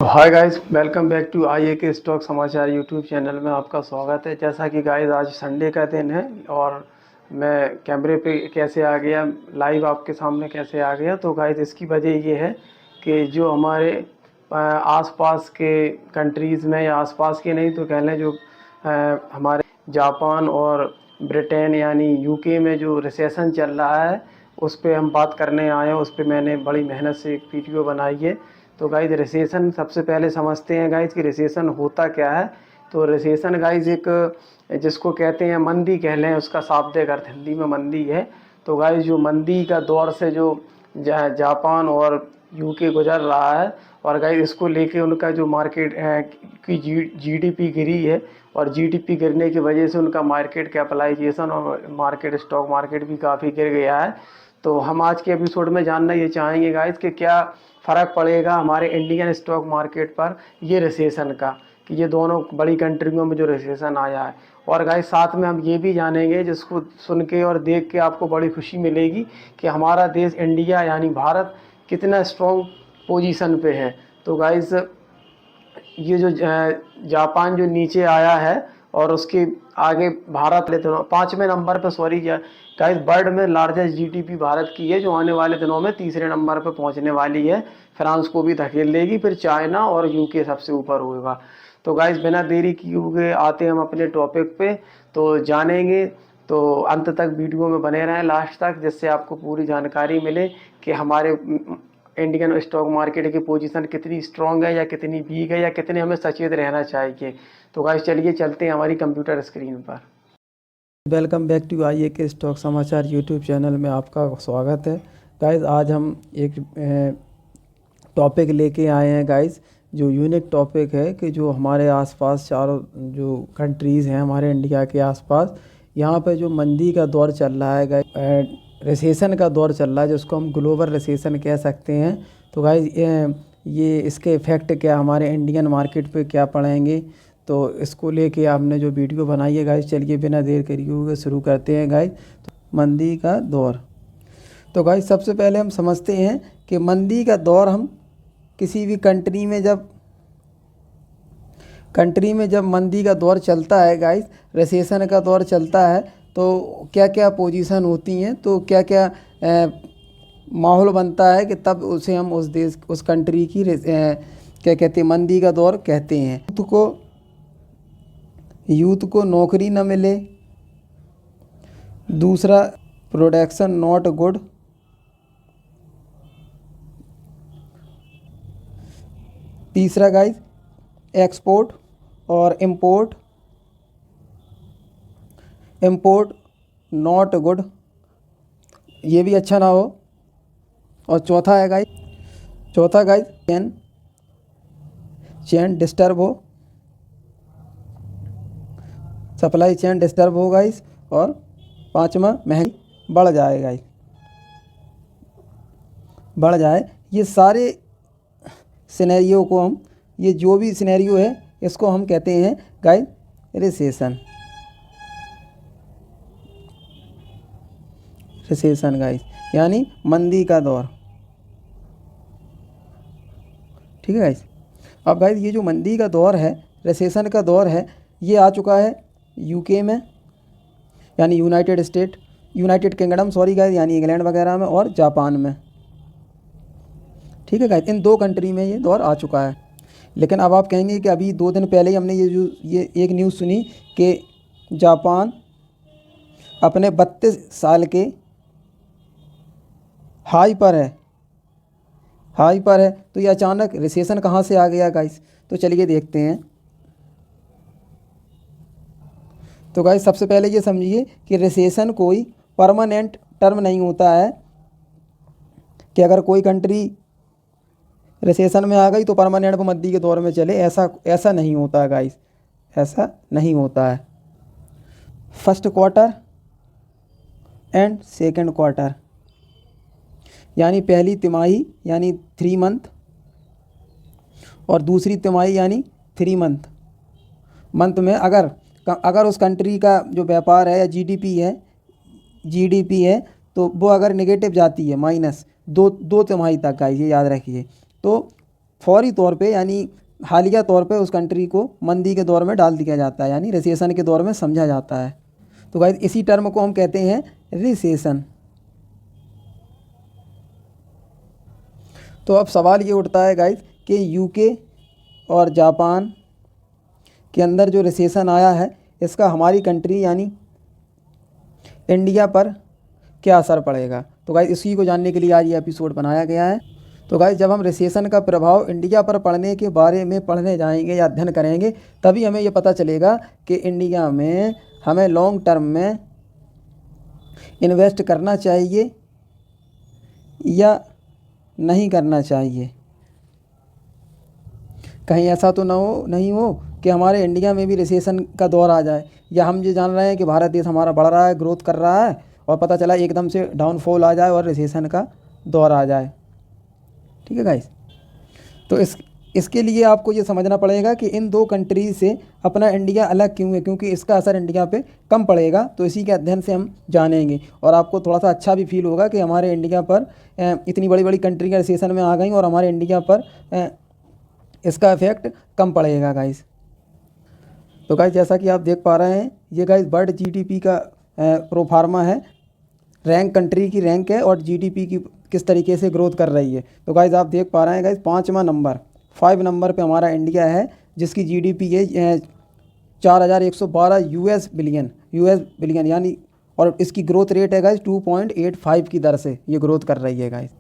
Hi guys, welcome back to I A K stock समाचार YouTube channel में आपका स्वागत है। जैसा कि गाइस आज संडे का दिन है और मैं कैमरे पे कैसे आ गया, लाइव आपके सामने कैसे आ गया, तो गाइस इसकी वजह ये है कि जो हमारे आसपास के कंट्रीज़ में या आसपास के नहीं तो कह लें जो हमारे जापान और ब्रिटेन यानी यूके में जो रिसेशन चल रहा है उस पे हम बात करने आए हैं। उस पे मैंने बड़ी मेहनत से एक वीडियो बनाई है। तो गाइज रिसेशन सबसे पहले समझते हैं गाइज कि रिसेशन होता क्या है। तो रिसेशन गाइज एक जिसको कहते हैं मंदी कह लें, उसका शाब्दिक अर्थ हिंदी में मंदी है। तो गाइज जो मंदी का दौर से जो जापान और यूके गुजर रहा है और गाइज इसको लेके उनका जो मार्केट की जीडीपी गिरी है और जीडीपी गिरने की वजह से उनका मार्केट कैपिटलाइजेशन और मार्केट स्टॉक मार्केट भी काफ़ी गिर गया है। तो हम आज के एपिसोड में जानना ये चाहेंगे गाइज कि क्या फ़र्क पड़ेगा हमारे इंडियन स्टॉक मार्केट पर ये रिसेशन का, कि ये दोनों बड़ी कंट्रियों में जो रिसेशन आया है। और गाइस साथ में हम ये भी जानेंगे, जिसको सुन के और देख के आपको बड़ी खुशी मिलेगी, कि हमारा देश इंडिया यानी भारत कितना स्ट्रॉन्ग पोजीशन पे है। तो गाइस ये जो जापान जो नीचे आया है और उसके आगे भारत लेते हैं 5वें नंबर पर, सॉरी गाइस वर्ल्ड में लार्जेस्ट जीडीपी भारत की है, जो आने वाले दिनों में तीसरे नंबर पर पहुंचने वाली है। फ्रांस को भी धकेल देगी, फिर चाइना और यूके सबसे ऊपर होगा। तो गाइस बिना देरी किए हुए आते हम अपने टॉपिक पे, तो जानेंगे। तो अंत तक वीडियो में बने रहें लास्ट तक, जिससे आपको पूरी जानकारी मिले कि हमारे इंडियन स्टॉक मार्केट की पोजीशन कितनी स्ट्रांग है या कितनी वीक है या कितने हमें सचेत रहना चाहिए। तो गाइस चलिए चलते हैं हमारी कंप्यूटर स्क्रीन पर। Welcome back to I A K stock समाचार यूट्यूब चैनल में आपका स्वागत है। गाइस आज हम एक टॉपिक लेके आए हैं गाइस, जो यूनिक टॉपिक है कि जो हमारे आसपास चारों जो कंट्रीज़ हैं हमारे इंडिया के आसपास, यहाँ पे जो मंदी का दौर चल रहा है गाइस, रिसेशन का दौर चल रहा है, जिसको हम ग्लोबल रिसेशन कह सकते हैं। तो गाइस ये इसके इफ़ेक्ट क्या हमारे इंडियन मार्केट पे क्या पड़ेंगे, तो इसको लेके आपने जो वीडियो बनाई है गाइस, चलिए बिना देर करिए हुए शुरू करते हैं गाइस। तो मंदी का दौर, तो गाइस सबसे पहले हम समझते हैं कि मंदी का दौर हम किसी भी कंट्री में जब मंदी का दौर चलता है गाइस, रिसेशन का दौर चलता है, तो क्या क्या पोजीशन होती हैं, तो क्या क्या माहौल बनता है कि तब उसे हम उस कंट्री की क्या कहते हैं, मंदी का दौर कहते हैं। यूथ को नौकरी न मिले, दूसरा प्रोडक्शन नॉट गुड, तीसरा गाइस एक्सपोर्ट और इंपोर्ट नॉट गुड, ये भी अच्छा ना हो। और चौथा गाइस चेन डिस्टर्ब हो, सप्लाई चेन डिस्टर्ब हो गाइस। और पांचवा महंगाई बढ़ जाए। ये सारे सिनेरियो को हम, ये जो भी सिनेरियो है इसको हम कहते हैं गाइस रिसेशन गाइस, यानी मंदी का दौर। ठीक है गाइस। अब गाइस ये जो मंदी का दौर है, रिसेशन का दौर है, ये आ चुका है यूके में यानी यूनाइटेड किंगडम सॉरी गाइस, यानी इंग्लैंड वगैरह में, और जापान में। ठीक है गाइस, इन दो कंट्री में ये दौर आ चुका है। लेकिन अब आप कहेंगे कि अभी 2 दिन पहले ही हमने ये एक न्यूज़ सुनी कि जापान अपने 32 साल के हाई पर है। तो ये अचानक रिसेशन कहाँ से आ गया गाइस, तो चलिए देखते हैं। तो गाइस सबसे पहले ये समझिए कि रिसेशन कोई परमानेंट टर्म नहीं होता है, कि अगर कोई कंट्री रिसेशन में आ गई तो परमानेंट मंदी के दौर में चले, ऐसा नहीं होता है गाइस, ऐसा नहीं होता है। First quarter and second quarter, यानी पहली तिमाही यानी 3 मंथ, और दूसरी तिमाही यानी 3 मंथ में अगर उस कंट्री का जो व्यापार है या जीडीपी है तो वो अगर नेगेटिव जाती है, माइनस दो तिमाही तक का, ये याद रखिए। तो फौरी तौर पे यानी हालिया तौर पे उस कंट्री को मंदी के दौर में डाल दिया जाता है, यानी रिसेशन के दौर में समझा जाता है। तो गाइस इसी टर्म को हम कहते हैं रिसेशन। तो अब सवाल ये उठता है गाइस कि यूके और जापान के अंदर जो रिसेशन आया है इसका हमारी कंट्री यानी इंडिया पर क्या असर पड़ेगा। तो गाइस इसी को जानने के लिए आज ये एपिसोड बनाया गया है। तो गाइस जब हम रिसेशन का प्रभाव इंडिया पर पड़ने के बारे में पढ़ने जाएंगे या अध्ययन करेंगे तभी हमें ये पता चलेगा कि इंडिया में हमें लॉन्ग टर्म में इन्वेस्ट करना चाहिए या नहीं करना चाहिए। कहीं ऐसा तो नहीं हो कि हमारे इंडिया में भी रिसेशन का दौर आ जाए, या हम ये जान रहे हैं कि भारत देश हमारा बढ़ रहा है, ग्रोथ कर रहा है, और पता चला एकदम से डाउनफॉल आ जाए और रिसेशन का दौर आ जाए। ठीक है गाइस, तो इसके लिए आपको ये समझना पड़ेगा कि इन दो कंट्रीज से अपना इंडिया अलग क्यों है, क्योंकि इसका असर इंडिया पे कम पड़ेगा। तो इसी के अध्ययन से हम जानेंगे और आपको थोड़ा सा अच्छा भी फील होगा कि हमारे इंडिया पर इतनी बड़ी बड़ी कंट्री का रिसेशन में आ गई और हमारे इंडिया पर इसका इफेक्ट कम पड़ेगा गाइस। तो गाइस जैसा कि आप देख पा रहे हैं ये गाइस वर्ल्ड जीडीपी का प्रोफार्मा है, रैंक कंट्री की रैंक है और जीडीपी की किस तरीके से ग्रोथ कर रही है। तो गाइस आप देख पा रहे हैं गाइस 5 नंबर पे हमारा इंडिया है जिसकी जीडीपी है 4112 यूएस बिलियन यानी, और इसकी ग्रोथ रेट है गाइस 2.85 की दर से ये ग्रोथ कर रही है गाइस।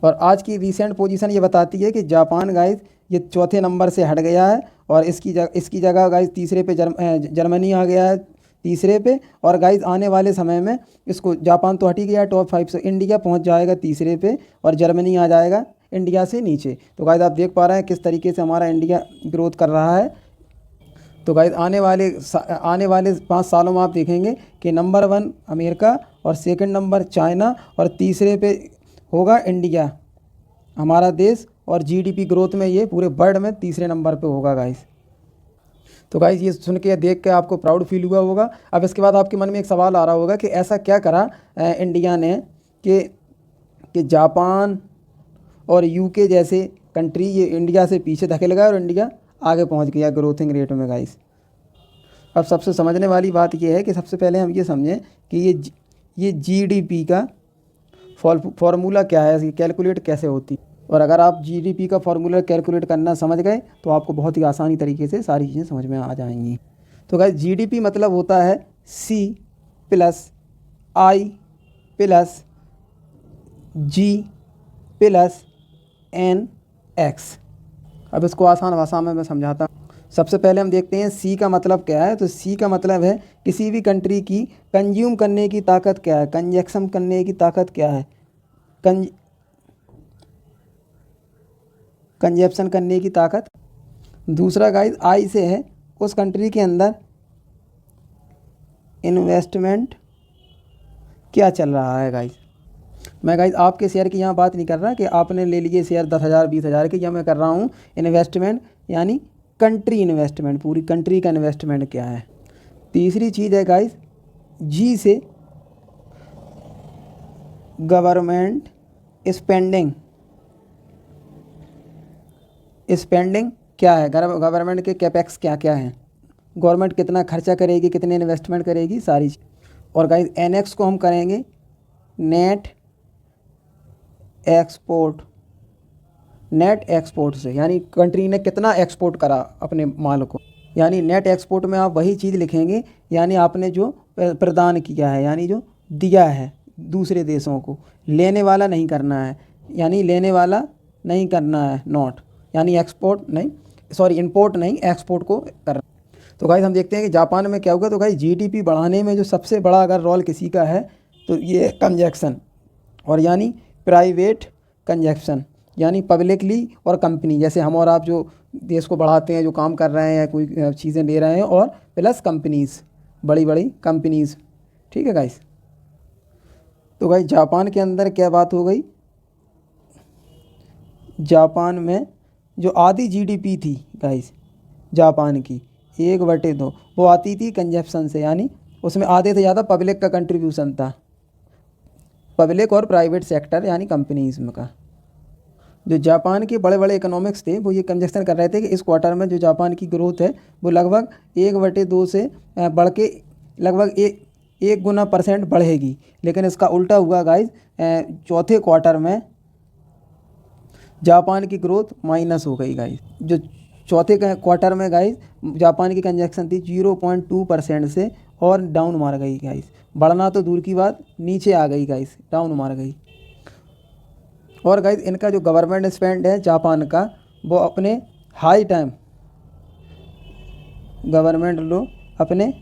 और आज की रिसेंट पोजीशन ये बताती है कि जापान गाइस ये चौथे नंबर से हट गया है और इसकी जगह गाइस तीसरे पे जर्मनी आ गया है तीसरे पे। और गाइस आने वाले समय में इसको जापान तो हट ही गया टॉप 5 से, इंडिया पहुंच जाएगा तीसरे पे और जर्मनी आ जाएगा इंडिया से नीचे। तो गाइस आप देख पा रहे हैं किस तरीके से हमारा इंडिया ग्रोथ कर रहा है। तो गाइस आने वाले 5 सालों में आप देखेंगे कि नंबर 1 अमेरिका और सेकंड नंबर चाइना और तीसरे पे होगा इंडिया हमारा देश, और जीडीपी ग्रोथ में ये पूरे वर्ल्ड में तीसरे नंबर पे होगा गाइस। तो गाइस ये सुन के देख के आपको प्राउड फील हुआ होगा। अब इसके बाद आपके मन में एक सवाल आ रहा होगा कि ऐसा क्या करा इंडिया ने कि जापान और यूके जैसे कंट्री ये इंडिया से पीछे धकेल गया और इंडिया आगे पहुंच गया ग्रोथिंग रेट में गाइस। अब सबसे समझने वाली बात ये है कि सबसे पहले हम ये समझें कि ये जीडीपी का फॉर्मूला क्या है, इसकी कैलकुलेट कैसे होती है। और अगर आप जीडीपी का फार्मूला कैलकुलेट करना समझ गए तो आपको बहुत ही आसानी तरीके से सारी चीज़ें समझ में आ जाएंगी। तो गाइस जीडीपी मतलब होता है C plus I plus G plus NX। अब इसको आसान भाषा में मैं समझाता हूँ। सबसे पहले हम देखते हैं C का मतलब क्या है। तो C का मतलब है किसी भी कंट्री की कंज्यूम करने की ताकत क्या है, कंजक्शन करने की ताकत क्या है, कंजप्शन करने की ताकत। दूसरा गाइस आई से है उस कंट्री के अंदर इन्वेस्टमेंट क्या चल रहा है गाइस। मैं गाइस आपके शेयर की यहाँ बात नहीं कर रहा कि आपने ले लिए शेयर 10,000 20,000 के, या मैं कर रहा हूँ इन्वेस्टमेंट यानी कंट्री इन्वेस्टमेंट, पूरी कंट्री का इन्वेस्टमेंट क्या है। तीसरी चीज़ है गाइस जी से गवर्नमेंट स्पेंडिंग क्या है, गवर्नमेंट के कैपेक्स क्या क्या हैं, गवर्नमेंट कितना खर्चा करेगी, कितने इन्वेस्टमेंट करेगी, सारी चीज़। और गाइस NX को हम करेंगे नेट एक्सपोर्ट से, यानी कंट्री ने कितना एक्सपोर्ट करा अपने माल को। यानी नेट एक्सपोर्ट में आप वही चीज़ लिखेंगे यानी आपने जो प्रदान किया है, यानी जो दिया है दूसरे देशों को, लेने वाला नहीं करना है, यानी लेने वाला नहीं करना है नॉट, यानी एक्सपोर्ट नहीं, सॉरी इंपोर्ट नहीं एक्सपोर्ट को करना। तो गाइस हम देखते हैं कि जापान में क्या होगा। तो गाइस जीडीपी बढ़ाने में जो सबसे बड़ा अगर रोल किसी का है तो ये कंजक्शन, और यानी प्राइवेट कंजक्शन, यानी पब्लिकली और कंपनी, जैसे हम और आप जो देश को बढ़ाते हैं, जो काम कर रहे हैं, कोई चीज़ें ले रहे हैं, और प्लस कंपनीज़, बड़ी बड़ी कंपनीज़। ठीक है गाइस। तो गाइस जापान के अंदर क्या बात हो गई, जापान में जो आधी जीडीपी थी गाइस जापान की 1/2 वो आती थी कंजप्शन से, यानी उसमें आधे से ज़्यादा पब्लिक का कंट्रीब्यूशन था, पब्लिक और प्राइवेट सेक्टर यानी कंपनीज में का। जो जापान के बड़े बड़े इकोनॉमिक्स थे वो ये कंजक्शन कर रहे थे कि इस क्वार्टर में जो जापान की ग्रोथ है वो लगभग 1/2 से बढ़ के लगभग 1 गुना % बढ़ेगी। लेकिन इसका उल्टा हुआ गाइज, चौथे क्वार्टर में जापान की ग्रोथ माइनस हो गई गाइज। जो चौथे क्वार्टर में गाइज जापान की कंजक्शन थी 0.2% से और डाउन मार गई गाइज। बढ़ना तो दूर की बात, नीचे आ गई गाइज, डाउन मार गई। और गाइज इनका जो गवर्नमेंट स्पेंड है जापान का वो अपने हाई टाइम गवर्नमेंट लो अपने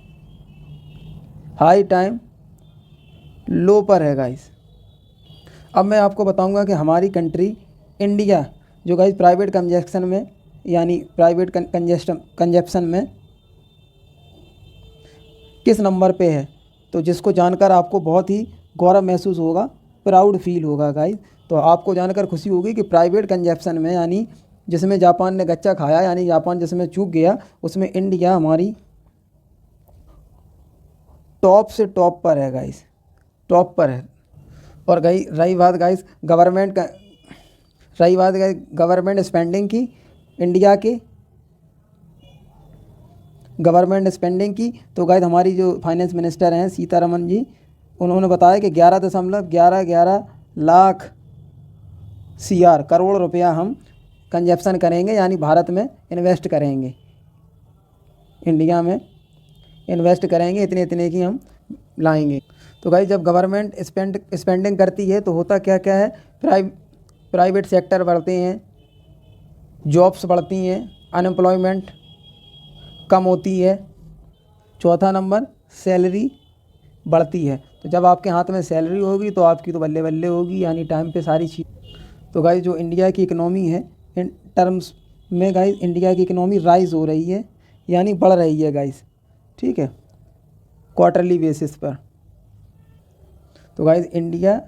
हाई टाइम लो पर है गाइज। अब मैं आपको बताऊंगा कि हमारी कंट्री इंडिया जो गाइज प्राइवेट कंजप्शन में यानी प्राइवेट कंजप्शन में किस नंबर पे है, तो जिसको जानकर आपको बहुत ही गौरव महसूस होगा, प्राउड फील होगा गाइज। तो आपको जानकर खुशी होगी कि प्राइवेट कंजप्शन में यानी जिसमें जापान ने गच्चा खाया यानी जापान जिसमें चूक गया उसमें इंडिया हमारी टॉप से टॉप पर है गाइज, टॉप पर है। और रही बात गाइज गवर्नमेंट स्पेंडिंग की, इंडिया के गवर्नमेंट स्पेंडिंग की, तो गाइज हमारी जो फाइनेंस मिनिस्टर हैं सीतारमन जी, उन्होंने बताया कि 11.11 लाख करोड़ रुपया हम कंजप्शन करेंगे यानी भारत में इन्वेस्ट करेंगे, इंडिया में इन्वेस्ट करेंगे, इतने इतने की हम लाएंगे। तो गाइज जब गवर्नमेंट स्पेंडिंग करती है तो होता क्या क्या है, प्राइवेट सेक्टर बढ़ते हैं, जॉब्स बढ़ती हैं, अनएम्प्लॉयमेंट कम होती है, चौथा नंबर सैलरी बढ़ती है। तो जब आपके हाथ में सैलरी होगी तो आपकी तो बल्ले बल्ले होगी यानी टाइम पे सारी चीज़। तो गाइज जो इंडिया की इकनॉमी है इन टर्म्स में गाइज इंडिया की इकनॉमी राइज हो रही है यानी बढ़ रही है गाइज, ठीक है, क्वार्टरली बेसिस पर। तो गाइज इंडिया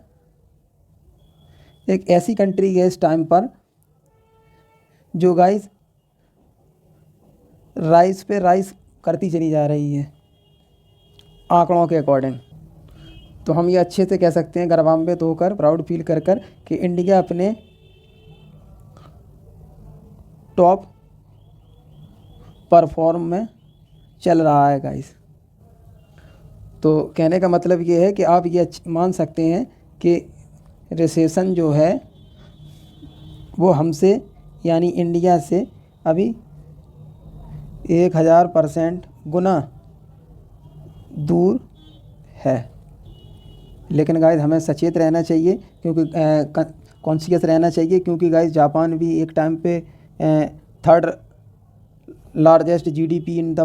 एक ऐसी कंट्री है इस टाइम पर जो गाइज राइज पे राइज करती चली जा रही है आंकड़ों के अकॉर्डिंग। तो हम ये अच्छे से कह सकते हैं गर्वान्वित होकर, प्राउड फील कर कि इंडिया अपने टॉप परफॉर्म में चल रहा है गाइस। तो कहने का मतलब ये है कि आप ये मान सकते हैं कि रिसेशन जो है वो हमसे यानी इंडिया से अभी 1000% गुना दूर है। लेकिन गाइस हमें सचेत रहना चाहिए क्योंकि कॉन्शियस रहना चाहिए क्योंकि गाइस जापान भी एक टाइम पे 3rd largest GDP in the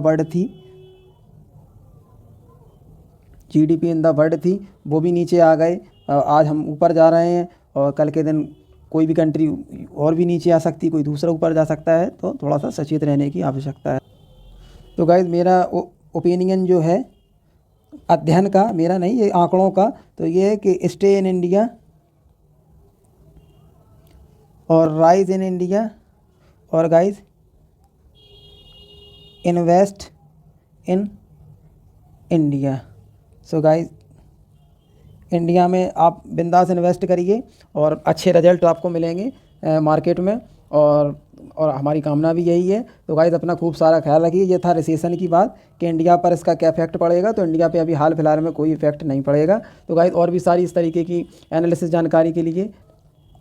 world थी, वो भी नीचे आ गए। आज हम ऊपर जा रहे हैं और कल के दिन कोई भी कंट्री और भी नीचे आ सकती, कोई दूसरा ऊपर जा सकता है। तो थोड़ा सा सचेत रहने की आवश्यकता है। तो गाइस मेरा ओपिनियन जो है अध्ययन का, मेरा नहीं, ये आंकड़ों का, तो ये है कि स्टे इन इंडिया और राइज इन इंडिया और guys invest in India. So guys India में आप बिंदास इन्वेस्ट करिए और अच्छे रिजल्ट आपको मिलेंगे मार्केट में, और हमारी कामना भी यही है। तो गाइस अपना खूब सारा ख्याल रखिए। ये था रिसेशन की बात कि इंडिया पर इसका क्या इफेक्ट पड़ेगा। तो इंडिया पे अभी हाल फिलहाल में कोई इफेक्ट नहीं पड़ेगा। तो गाइस और भी सारी इस तरीके की एनालिसिस जानकारी के लिए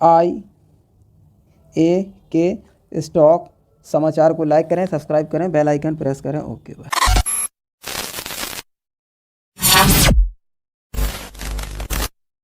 IA के स्टॉक समाचार को लाइक करें, सब्सक्राइब करें, बेल आइकन प्रेस करें। Okay bye.